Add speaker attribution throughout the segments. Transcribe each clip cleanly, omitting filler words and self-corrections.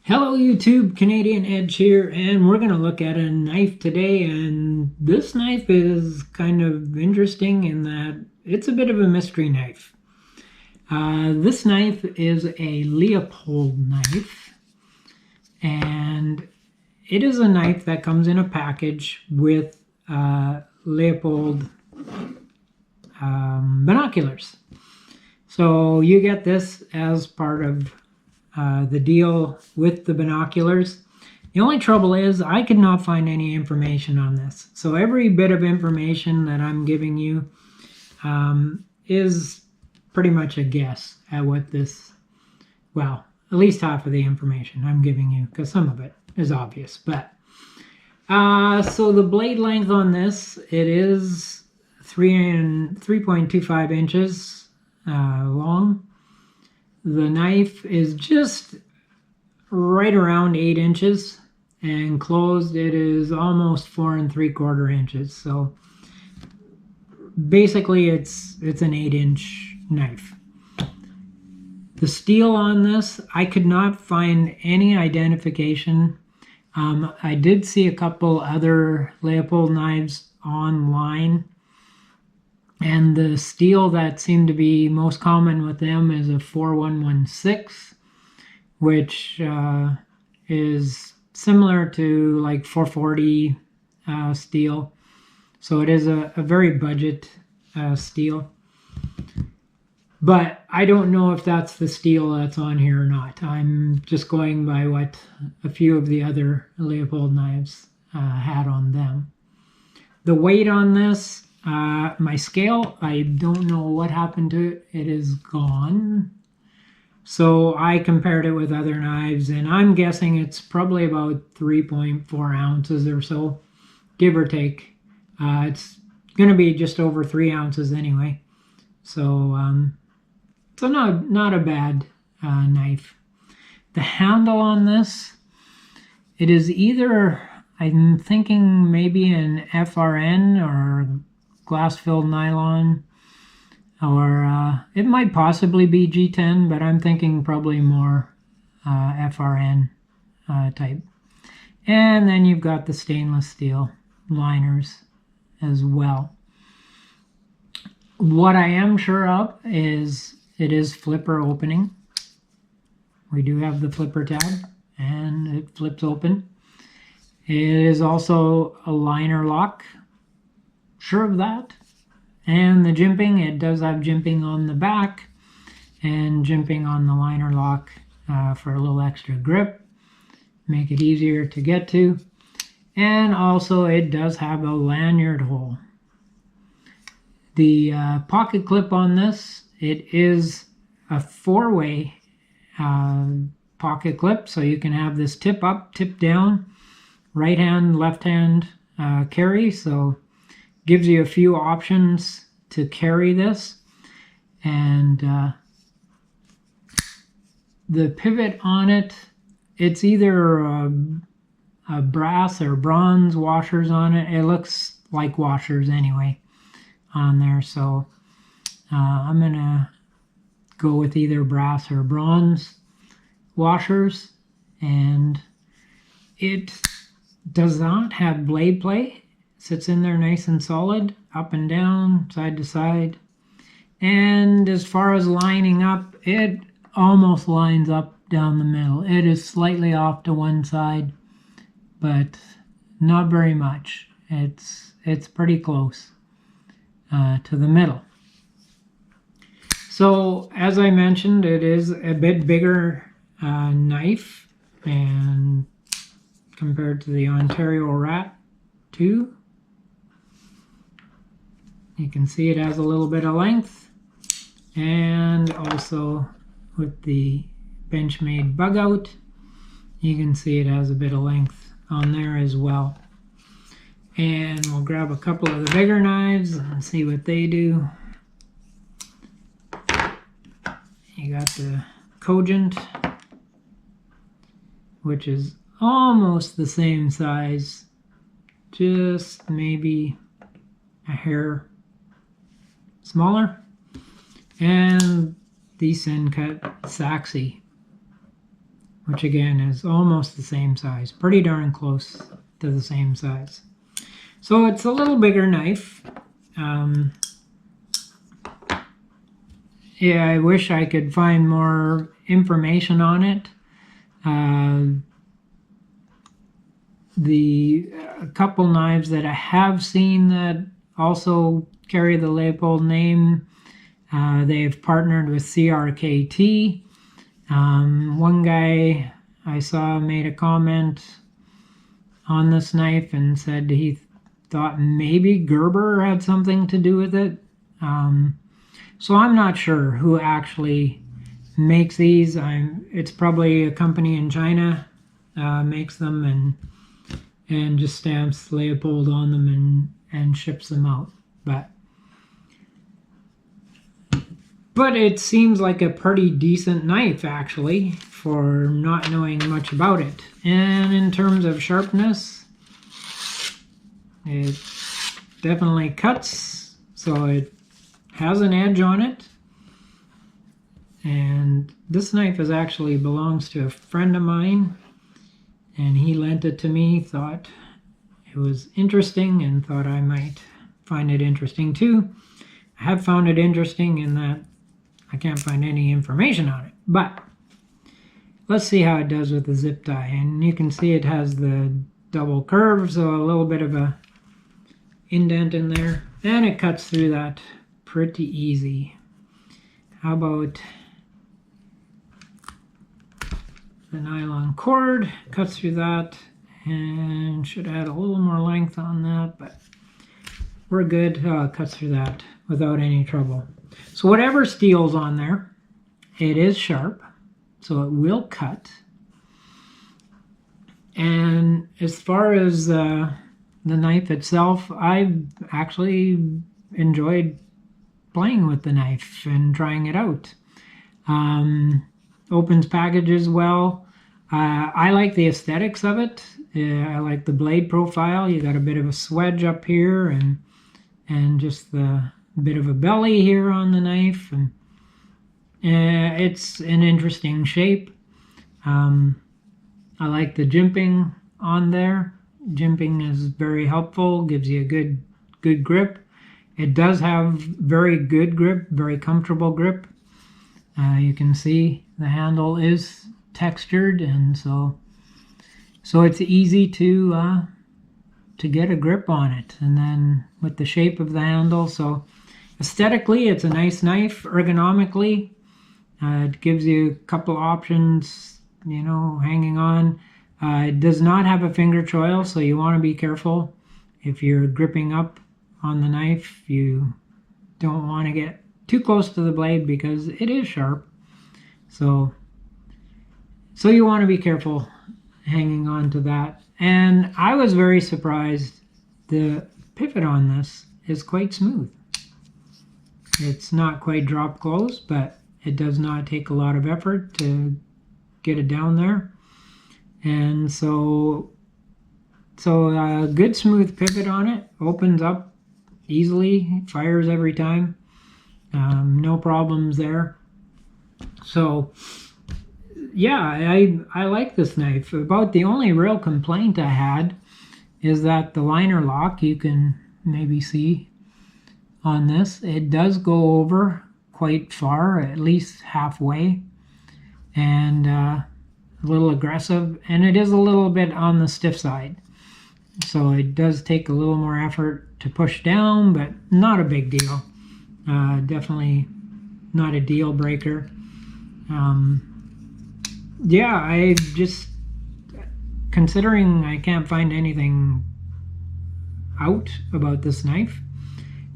Speaker 1: Hello YouTube, Canadian Edge here, and we're going to look at a knife today, and this knife is kind of interesting in that it's a bit of a mystery knife. This knife is a Leupold knife, and it is a knife that comes in a package with Leupold binoculars. So you get this as part of the deal with the binoculars. The only trouble is I could not find any information on this. So every bit of information that I'm giving you is pretty much a guess at what this, well, at least half of the information I'm giving you, because some of it is obvious. But so the blade length on this, it is 3.25 inches long. The knife is just right around 8 inches, and closed it is almost 4 3/4 inches. So basically it's an 8-inch knife. The steel on this, I could not find any identification. I did see a couple other Leupold knives online, and the steel that seemed to be most common with them is a 4116, which is similar to like 440 steel. So it is a very budget steel. But I don't know if that's the steel that's on here or not. I'm just going by what a few of the other Leupold knives had on them. The weight on this, my scale, I don't know what happened to it. It is gone. So I compared it with other knives, and I'm guessing it's probably about 3.4 ounces or so, give or take. It's going to be just over 3 ounces anyway. So not a bad knife. The handle on this, it is either, I'm thinking maybe an FRN or glass-filled nylon, or it might possibly be G10, but I'm thinking probably more FRN type. And then you've got the stainless steel liners as well. What I am sure of is it is flipper opening. We do have the flipper tab, and it flips open. It is also a liner lock. Sure of that. And the jimping, it does have jimping on the back and jimping on the liner lock for a little extra grip, make it easier to get to. And also it does have a lanyard hole. The pocket clip on this, it is a 4-way pocket clip, so you can have this tip up, tip down, right hand, left hand carry. So gives you a few options to carry this. And the pivot on it, it's either a brass or bronze washers on it. It looks like washers anyway on there, so I'm gonna go with either brass or bronze washers. And it does not have blade play. Sits in there nice and solid, up and down, side to side. And as far as lining up, it almost lines up down the middle. It is slightly off to one side, but not very much. It's pretty close to the middle. So as I mentioned, it is a bit bigger knife, and compared to the Ontario Rat 2. You can see it has a little bit of length, and also with the Benchmade bug out, you can see it has a bit of length on there as well. And we'll grab a couple of the bigger knives and see what they do. You got the Cogent, which is almost the same size, just maybe a hair smaller, and the Sencut Saxy, which again is almost the same size, pretty darn close to the same size. So it's a little bigger knife. Yeah, I wish I could find more information on it. The couple knives that I have seen that also carry the Leupold name, they've partnered with CRKT. One guy I saw made a comment on this knife and said he thought maybe Gerber had something to do with it. So I'm not sure who actually makes these. It's probably a company in China makes them and just stamps Leupold on them and ships them out. But it seems like a pretty decent knife actually for not knowing much about it. And in terms of sharpness, it definitely cuts, so it has an edge on it. And this knife actually belongs to a friend of mine, and he lent it to me, thought it was interesting and thought I might find it interesting too. I have found it interesting in that I can't find any information on it, but let's see how it does with the zip tie. And you can see it has the double curve, so a little bit of a indent in there, and it cuts through that pretty easy. How about the nylon cord? Cuts through that, and should add a little more length on that, but we're good. Cuts through that without any trouble. So whatever steel's on there, it is sharp, so it will cut. And as far as the knife itself, I've actually enjoyed playing with the knife and trying it out. Opens packages well. I like the aesthetics of it. I like the blade profile. You got a bit of a swedge up here and just the bit of a belly here on the knife, and it's an interesting shape. I like the jimping on there. Jimping is very helpful, gives you a good grip. It does have very good grip, very comfortable grip. You can see the handle is textured, and so it's easy to get a grip on it. And then with the shape of the handle, so aesthetically it's a nice knife. Ergonomically, it gives you a couple options, you know, hanging on. It does not have a finger choil, so you want to be careful if you're gripping up on the knife. You don't want to get too close to the blade because it is sharp. So you want to be careful hanging on to that. And I was very surprised. The pivot on this is quite smooth. It's not quite drop close, but it does not take a lot of effort to get it down there. And so a good smooth pivot on it, opens up easily, fires every time, no problems there. So yeah, I like this knife. About the only real complaint I had is that the liner lock, you can maybe see on this, it does go over quite far, at least halfway, and a little aggressive, and it is a little bit on the stiff side. So it does take a little more effort to push down, but not a big deal. Definitely not a deal breaker. Yeah, I just, considering I can't find anything out about this knife,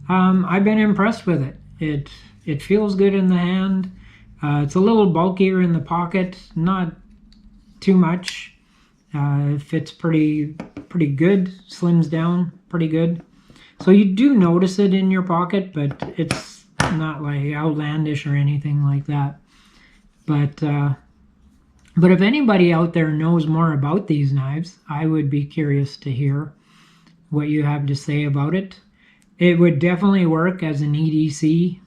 Speaker 1: I've been impressed with it. It feels good in the hand. It's a little bulkier in the pocket, not too much. It fits pretty good, slims down pretty good. So you do notice it in your pocket, but it's not like outlandish or anything like that. But if anybody out there knows more about these knives, I would be curious to hear what you have to say about it. It would definitely work as an EDC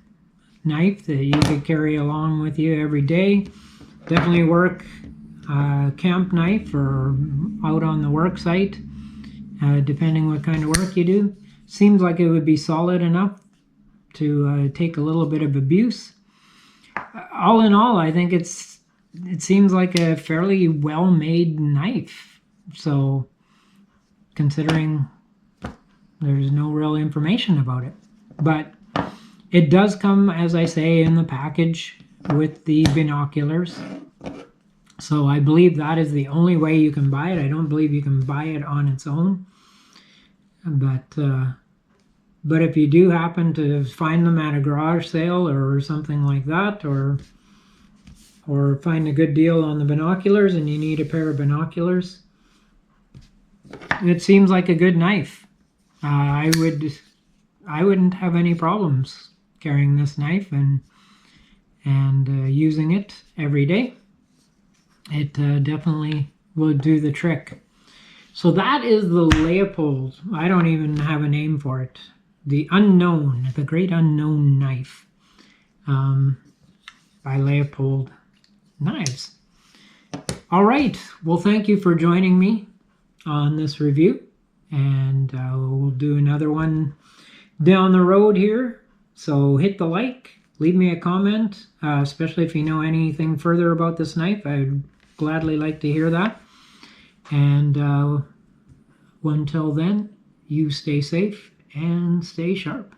Speaker 1: knife that you could carry along with you every day. Definitely work camp knife or out on the work site, depending what kind of work you do. Seems like it would be solid enough to take a little bit of abuse. All in all, I think it seems like a fairly well-made knife. So, considering there's no real information about it. But it does come, as I say, in the package with the binoculars. So I believe that is the only way you can buy it. I don't believe you can buy it on its own. But if you do happen to find them at a garage sale or something like that, or find a good deal on the binoculars and you need a pair of binoculars, it seems like a good knife. I wouldn't have any problems carrying this knife and using it every day. It definitely will do the trick. So that is the Leupold. I don't even have a name for it. The Unknown, the Great Unknown Knife, by Leupold Knives. All right. Well, thank you for joining me on this review, and we'll do another one down the road here. So hit the like, leave me a comment, especially if you know anything further about this knife. I'd gladly like to hear that. And until then, you stay safe and stay sharp.